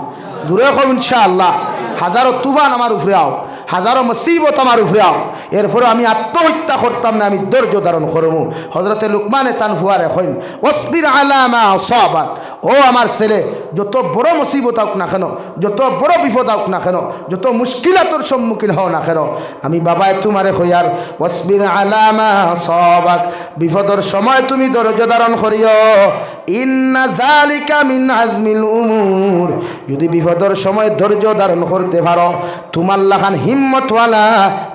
দূরে কব ইনশাআল্লাহ হাজারো তুফান আমার উপরে আও হাজারো মুসিবত আমার উপরে আও এরপরে আমি আত্মহত্যা করতাম না আমি ধৈর্য ধারণ করবো হযরতে লুকমানে তানফুয়ার এখন ওয়াসবির আলা মা আসাবাক ও আমার ছেলে যত বড় মুসিবত হোক না কেন যত বড় বিপদ হোক না কেন যত মুশকিলাতর সম্মুখীন হও না কেন আমি বাবাই তোমারে কইয়ার ওয়াসবির আলা মা আসাবাক বিপদের সময় তুমি ধৈর্য ধারণ করিও ইন্না যালিকা মিন আজমিল উমুর যদি বিপদের সময় ধৈর্য ধারণ করতে পারো তোমার লাখান হিম্মতওয়ালা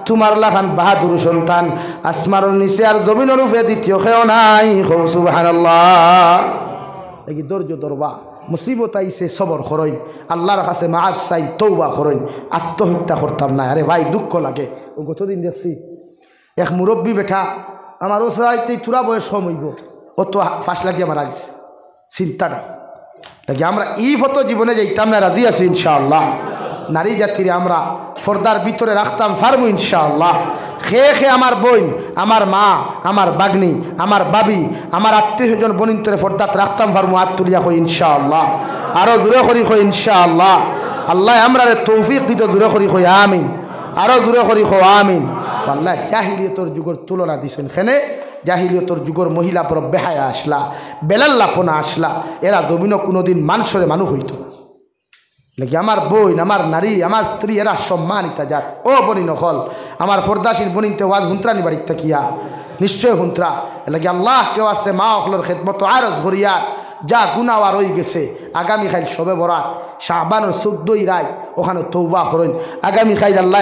তোমার লাখান বাহাদুর সন্তান আসমার নিচে আর জমিনের উপরে দ্বিতীয় কেউ নাই সুবহানাল্লাহ এই ধৈর্য ধরবা মুসিবত আইছে সবর করইন আল্লাহর কাছে মাফ চাই তওবা করইন আত্মহত্যা করতাম না আরে ভাই দুঃখ লাগে ও গতদিন দেখছি এক মুরব্বী বেটা আমার ওসাইতে তুরা বয়স কম হইব ও তো ফাঁস লাগিয়ে মারা গেছে চিন্তাটা দেখি আমরা ই ফতো জীবনে যাইতাম না রাজি আছি ইনশাআল্লাহ নারী জাতির আমরা পর্দার ভিতরে রাখতাম পারবো ইনশাআল্লাহ খেয়ে খেয়ে আমার বোন আমার মা আমার বাগনি আমার বাবি আমার আত্মীয় স্বজন বনিন্তরে পর্দাত রাখতাম পারবো আত্মরিয়া কই ইনশাআল্লাহ আরও দূরে করি কই ইনশাআল্লাহ আল্লাহ আমরা তৌফিক দিত দূরে করি কই আমিন আরও দূরে করি কো আমিন আল্লাহ জাহিলিয়তর যুগের তুলনা দিছেন খেনে জাহিলিয়তর যুগর মহিলা পর বেহায়া আসলা বেলাল্লাপনা আসলা এরা জমিনও কোনোদিন মানুষরে মানুষ হইত নাকি আমার বোন আমার নারী আমার স্ত্রী এরা সম্মানিতা যাত ও বনি নকল আমার ফরদাসীর বনিতে ওয়াজ হুন্ত্রানি বাড়ির থাকিয়া নিশ্চয় হুন্ত্রা লাগে আল্লাহ কেউ আসতে মা অকলর খেদমত আরো ধরিয়া যা গুনাওয়া রয়ে গেছে আগামীকাল শবে বরাত শাবানের 14ই রাত ওখানে তৌবা করেন আগামীকাল আল্লাহ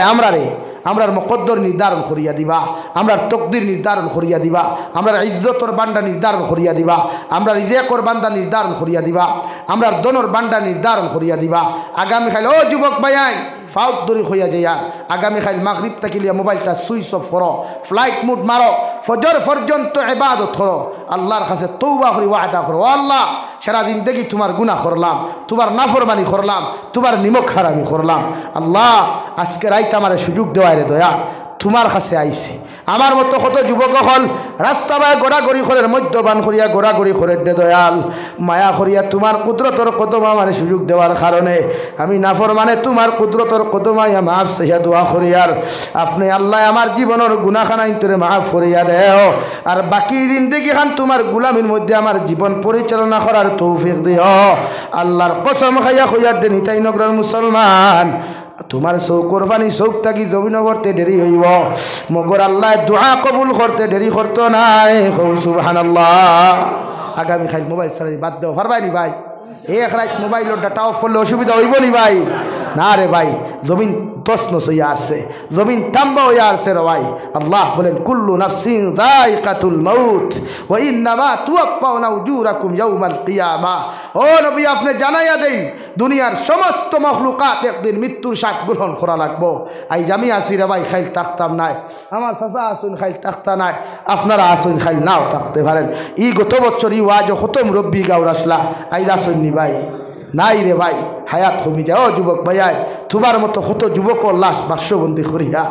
আমরার মকদ্দর নির্ধারণ করিয়া দিবা আমরার তকদির নির্ধারণ করিয়া দিবা আমরার ইজ্জতর বান্ডা নির্ধারণ করিয়া দিবা আমরার রিজেকর বান্ডা নির্ধারণ করিয়া দিবা আমরার দনর বান্ডা নির্ধারণ করিয়া দিবা আগামীকাল ও যুবক ভাইয়াই ফাউক দরি হইয়া যায় আগামীকাল মাগরিব তাকিলিয়া মোবাইলটা সুইচ অফ করো ফ্লাইট মুড মারো ফজর পর্যন্ত ইবাদত করো আল্লাহর কাছে তওবা করি ওয়াদা করো আল্লাহ সারাদিন দেখি তোমার গুনাহ করলাম তোমার নাফরমানি করলাম তোমার নিমক হারামি করলাম আল্লাহ আজকে রাইতে আমার সুযোগ দেওয়ায় রে দয়া তোমার কাছে আইছি আমার মতো কত যুবক হল রাস্তা বায় গোড়াগড়ি খরের মদ্যপান করিয়া গোড়াগড়ি খরের দে দয়াল মায়া করিয়া তোমার কুদরতর কদমা মানে সুযোগ দেওয়ার কারণে আমি নাফর মানে তোমার কুদরতর কদমাইয়া মাফ সহিয়া দোয়া করিয়ার আপনি আল্লাহ আমার জীবনের গুনাখানা ইন্তরে মাফ করিয়া দেও আর বাকি জিন্দেগি খান তোমার গুলামির মধ্যে আমার জীবন পরিচালনা করার তৌফিক দিও আল্লাহর কসম খাইয়া কইয়া দে নিতাই নগরের মুসলমান তোমার চৌকর পানি চৌক থাকি জমিন করতে দেরি হইব মগর আল্লাহ দোয়া কবুল করতে দেরি করতো নাই সুবহানাল্লাহ আগামী খাই মোবাইল সারা বাদ দেও পারবাই নি ভাই এক রাত মোবাইলের ডাটা অফ করলে অসুবিধা হইব নি ভাই না রে ভাই জমিন তসনস হইয়া আসছে জমিন তাম্বা হইয়া আসছে রে ভাই আল্লাহ বলেন কুল্লু নাফসিন যায়কাতুল মাউত ওয়া ইন্নামা তুওয়াফাউনা উজুরাকুম ইয়াউমাল কিয়ামাহ ও নবী আপনি জানাইয়া দেন দুনিয়ার সমস্ত মখলুকাত একদিন মৃত্যুর স্বাদ গ্রহণ করা লাগবো আই আমি আসি রে ভাই খাইল থাকতাম নাই আমার চাচা আসুন খাইল থাকতা নাই আপনারা আসুন খাইল নাও থাকতে পারেন ই গত বছর ই ওয়াজ খতম রব্বি গাউর আসলা আই আসুন নি ভাই নাই রে ভাই হায়াত কমি যায় ও যুবক ভাইয়াই তোমার মতো কত যুবকর লাশ বাক্সবন্দি করিয়া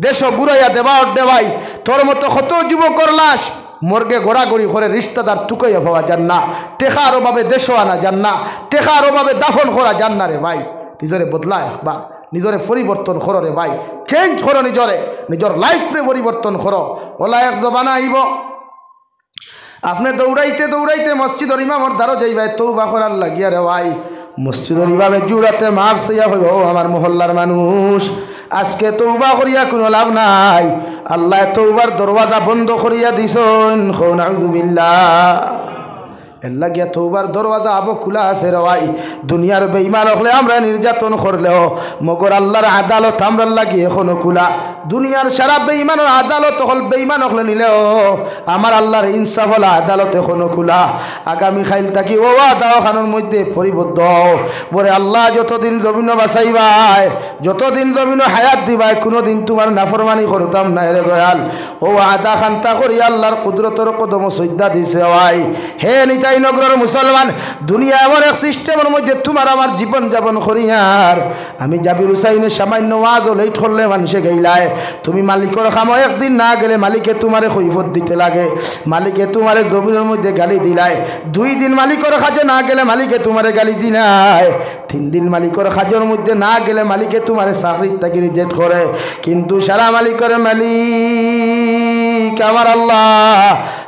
দেশ বুড়াইয়া দেওয়ার দেওয়াই তোর মতো কত যুবকর লাশ মর্গে গোড়াগড়ি করে রিশতাদার টুকাইয়া পাওয়া যান না টেকার অভাবে দেশও আনা যান না টেকার অভাবে দাফন করা যান না রে ভাই নিজরে বদলায় বা নিজরে পরিবর্তন করো রে ভাই চেঞ্জ করো নিজরে নিজের লাইফরে পরিবর্তন করো ওলা এক জবানা আইব আপনি দৌড়াইতে দৌড়াইতে মসজিদর ইমামর দ্বারও যাইবাই তৌবা করার লাগিয়া রে ভাই মসজিদর ইমামে জুড়াতে মাফ সইয়া হইব আমার মহল্লার মানুষ আজকে তৌবা করিয়া কোনো লাভ নাই আল্লাহ তৌবার দরওয়াজা বন্ধ করিয়া দিছেন নাউযুবিল্লাহ এর লাগিয়া তৌবার দরওয়াজা আবো খোলা আছে রে ভাই দুনিয়ার বেঈমান হলে আমরা নির্যাতন করলেও মগর আল্লাহর আদালত আমরা লাগি এখনো খোলা দুনিয়ার সারা বেঈমানের আদালত হল বেঈমান হলে নিলেও আমার আল্লাহর ইনসাফ হল আদালত এখনো খোলা আগামী খাইল থাকি ও দাওখানোর মধ্যে পরিবদ্ধ বলে আল্লাহ যতদিন জমিন বাঁচাইবাই যতদিন জমিন হায়াত দিবাই কোনোদিন তোমার নাফরমানি করতাম না রে দয়াল ও আদা খান্তা করি আল্লাহর কুদরতর কদম সজ্জা দিছে ভাই হে নিতাই নগরের মুসলমান দুনিয়া এমন এক সিস্টেমের মধ্যে তোমার আমার জীবন যাপন করিয়ার আমি জাবির হুসাইনের সামান্য ওয়াজ লেট করলে মানুষে গেইলায় তুমি মালিকের খামো একদিন না গেলে মালিকে তোমারে কৈফত দিতে লাগে মালিকে তোমারে জমিনের মধ্যে গালি দিলায় 2 দিন মালিকের কাজে না গেলে মালিকে তোমারে গালি দিলায় 3 দিন মালিকের কাজের মধ্যে না গেলে মালিকে তোমারে চাকরি থেকে রিজেক্ট করে কিন্তু সারা মালিকের মালিক আমার আল্লাহ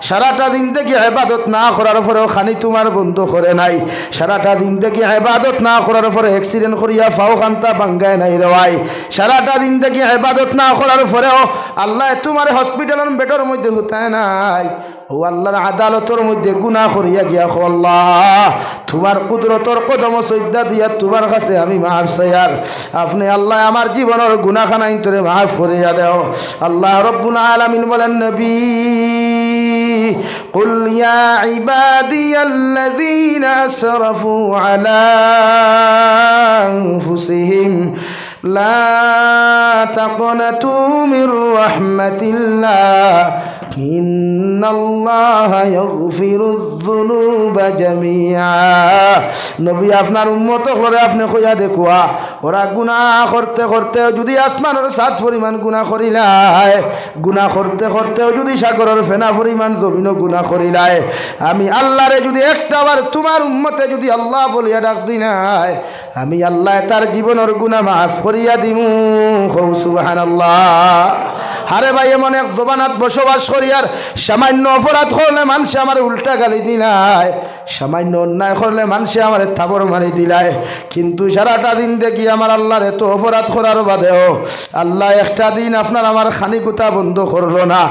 সারাটা দিন থেকে ইবাদত না করার পরেও খানি তোমার বন্ধ করে নাই সারাটা দিন থেকে ইবাদত না করার পরে অ্যাক্সিডেন্ট করিয়া ফাও খান্তা ভাঙ্গায় নাই রে ভাই সারাটা দিন থেকে ইবাদত না করার পরেও আল্লাহ তোমার হসপিটালের বেডের মধ্যে হতায় নাই ও আল্লাহর আদালতের মধ্যে গুনাহ করিয়া গিয়া আল্লাহ তোমার কুদরতর কদম সজ্জা দিয়া তোমার কাছে আমি মাফ চাইয়ার আপনি আল্লাহ আমার জীবনের গুনাহখানা ইন্তরে মাফ করিয়া দাও আল্লাহ রব্বুল আলামিন বলেন নবী قل يا عبادي الذين أسرفوا على أنفسهم لا تقنطوا من رحمة الله إن الله يغفر الذنوب جميعا নবী আপনার উম্মত হলে আপনি কইয়া দেখুয়া ওরা গুনাহ করতে করতে যদি আসমানের সাত পরিমাণ গুনাহ করিলায় গুনাহ করতে করতে যদি সাগরের ফেনা পরিমাণ জমিনও গুনাহ করিলায় আমি আল্লাহরে যদি একটাবার তোমার উম্মতে যদি আল্লাহ বলিয়া ডাক দিনায় আমি আল্লাহ তার জীবনের গুনাহ মাফ করিয়া দিমু সুবহানাল্লাহ হারে ভাই এমন এক জবানাত বসবাস করি আর সামান্য অপরাধ করলে মানুষ আমার উল্টা গালি দিলায় সামান্য অন্যায় করলে মানুষে আমার থাবর মারি দিলায় কিন্তু সারাটা দিন দেখি আমার আল্লাহর এত অপরাধ করার বাদেও আল্লাহ একটা দিন আপনার আমার খানি গুতা বন্ধ করলো না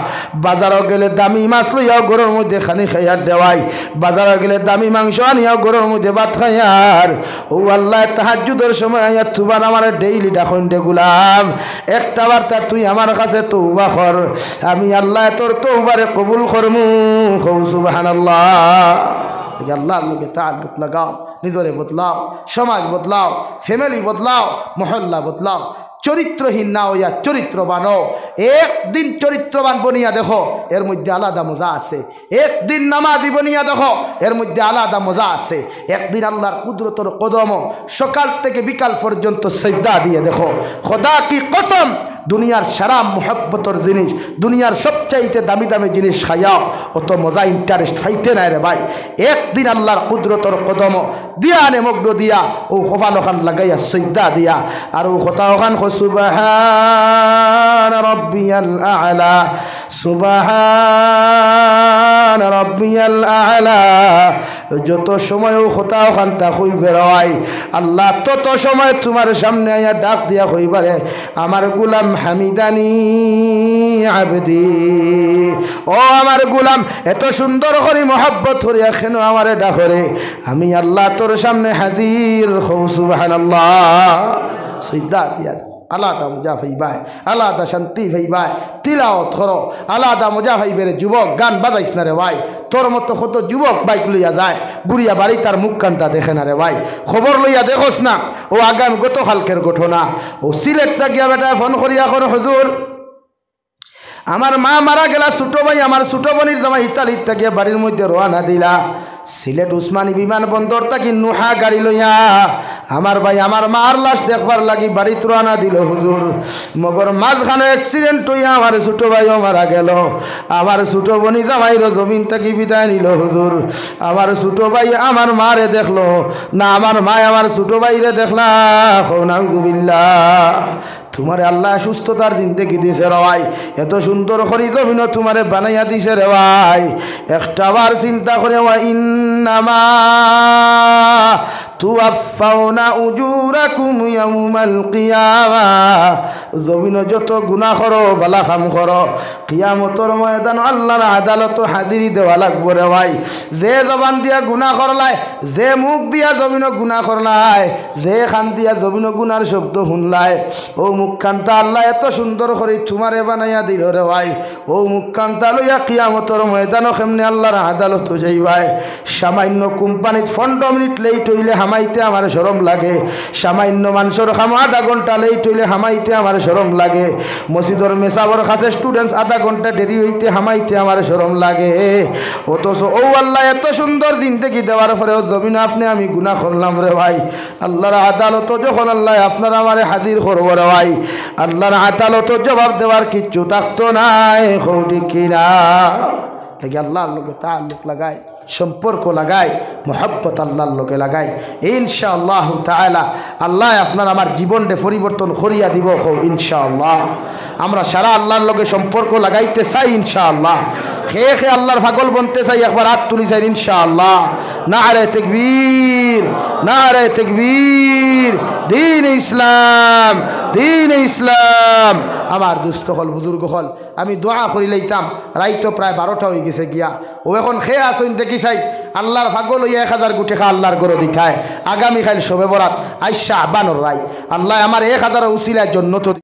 বাজারও গেলে দামি মাছ লইয়াও গরুর মধ্যে খানি খাইয়ার দেওয়াই বাজারও গেলে দামি মাংস আনিয়াও গরুর মধ্যে ভাত খাইয়ার ও আল্লাহ তাহাজ্জুদের সময় আইয়া তুবান আমার ডেইলি ডাকুন ডে গুলাম একটা বার্তা তুই আমার কাছে তওবা কর আমি আল্লাহ তোর তওবারে কবুল করমু সুবহানাল্লাহ আল্লাহর লগে তাআল্লুক লাগাও নিজরে বদলাও সমাজ বদলাও ফ্যামিলি বদলাও মহল্লা বদলাও চরিত্রহীন না হইয়া চরিত্রবান একদিন চরিত্রবান বনিয়া দেখো এর মধ্যে আলাদা মজা আছে একদিন নামাজি বনিয়া দেখো এর মধ্যে আলাদা মজা আছে একদিন আল্লাহর কুদরতের কদম সকাল থেকে বিকাল পর্যন্ত সিজদা দিয়ে দেখো খোদা কি কসম দুনিয়ার সারা মোহব্বতর জিনিস, দুনিয়ার সবচাইতে দামি দামি জিনিস খাইয়াও অত মজা ইন্টারেস্ট পাইতে নাই রে ভাই। একদিন আল্লাহর কুদরতর কদম দিয়া আনে মগ্ন দিয়া ও কপাল ওখান লাগাইয়া সজদা দিয়া আর ও কথা ওখান সুবহান রাব্বিয়াল আ'লা, সুবহান রাব্বিয়াল আ'লা। যত সময় ও কথা ওখান তা কই বেরোয় আল্লাহ তত সময় তোমার সামনে আয়া ডাক দিয়া কইবারে আমার গোলাম হামিদানি আবদি, ও আমার গোলাম এত সুন্দর করে মহব্বত করিয়া কেন আমারে ডাকরে, আমি আল্লাহ তোর সামনে হাজির হও। সুবহানাল্লাহ। সিজদা দিয়া আলাদা মজা ভাইবাই, আলাদা শান্তি ভাইবাই, তিলাওয়াত করো আলাদা মজা ভাইবেরে। যুবক গান বাজাইস না রে ভাই, তোর মতো কত যুবক বাইক লইয়া যায় গুড়িয়া বাড়ি তার মুখ কান্তা দেখে না রে ভাই। খবর লইয়া দেখোস না, ও আগাম গত কালকের ঘটনা। ও সিলেটটা গিয়া বেটা ফোন করিয়া কোন হুজুর আমার মা মারা গেলা, ছোট ভাই আমার ছোট বোনের জামাই ইতালির থেকে বাড়ির মধ্যে রওনা দিলা। সিলেট উসমানী বিমানবন্দর থাকি নুহা গাড়ি লইয়া আমার ভাই আমার মার লাশ দেখবার লাগি বাড়িতে রওনা দিল হুজুর। মগর মাঝখানে অ্যাক্সিডেন্ট হইয়া আমার ছোট ভাইও মারা গেল। আমার ছোট বোনি জামাইর জমিন থেকে বিদায় নিল হুজুর। আমার ছোট ভাই আমার মারে দেখলো না, আমার মা আমার ছোট ভাইরে দেখলা। নাউযুবিল্লাহ। তোমারে আল্লাহ সুস্থতার জিন্দেগি দিছে রে ভাই, এত সুন্দর করে জমিন তোমারে বানাইয়া দিছে রে ভাই। একটা বার চিন্তা করে ওয়া ইন্নামা তুওয়াফাউনা উজুরাকুম ইয়াউমাল কিয়ামা। জমিন যত গুনাহ করো বালা কাম করো কিয়ামতের ময়দান আল্লাহর আদালত হাজিরি দেওয়া লাগবে রে ভাই। যে জবান দিয়া গুনাহ করলাই, যে মুখ দিয়া জমিন গুনাহ করলাই, যে খান দিয়া জমিন গুনার শব্দ শুনলাই, ও মুখখানটা আল্লাহ এত সুন্দর করে তোমারে বানাইয়া দিল রে ভাই। ও মুখখানটা লইয়া কিয়ামতের ময়দানও কেমনে আল্লাহর আদালত যাইবাই। সামান্য কোম্পানিত 15 মিনিট লেট হইলে হামাইতে আমার শরম লাগে, সামান্য মানুষের খাম আধা ঘন্টা লেট হইলে হামাইতে আমার শরম লাগে, মসজিদের মেসাবর কাছে স্টুডেন্টস আধা ঘন্টা দেরি হইতে হামাইতে আমার শরম লাগে। অথচ ও আল্লাহ এত সুন্দর জিন্দেগি দেওয়ার পরেও জমিন আপনি আমি গুনাহ করলাম রে ভাই। আল্লাহর আদালত যখন আল্লাহ আপনার আমারে হাজির করবো রে ভাই, আল্লাহর আদালত জবাব দেওয়ার কিচ্ছু থাকতো নাই। ঠিক কিনা? লাগে আল্লাহর লোকে তাল্লুক লাগায়, সম্পর্ক লাগায়, মোহাব্বত আল্লাহর লোকে লাগায়। ইনশাআল্লাহ তাআলা আল্লাহ আপনার আমার জীবনটা পরিবর্তন করিয়া দিব ইনশাআল্লাহ। আমরা সারা আল্লাহর লোকে সম্পর্ক লাগাইতে চাই ইনশাআল্লাহ। খেয়ে খেয়ে আল্লাহর পাগল বনতে চাই, একবার হাত তুলি চাই ইনশাআল্লাহ। নারে তাকবীর, নারে তাকবীর, দ্বীন ইসলাম, দ্বীন ইসলাম। আমার দুস্থ হল বুজুর্গ হল আমি দোয়া করি লইতাম, রাইতো প্রায় 12টা হয়ে গেছে গিয়া। ও এখন খেয়ে আসুন দেখি চাই আল্লাহর পাগল হইয়া 1000 কোটি খা আল্লাহর গরো দিখায়। আগামীকাল শবে বরাত, আইসা আবানোর রায় আল্লাহ আমার 1000 উসিলার জন্য তো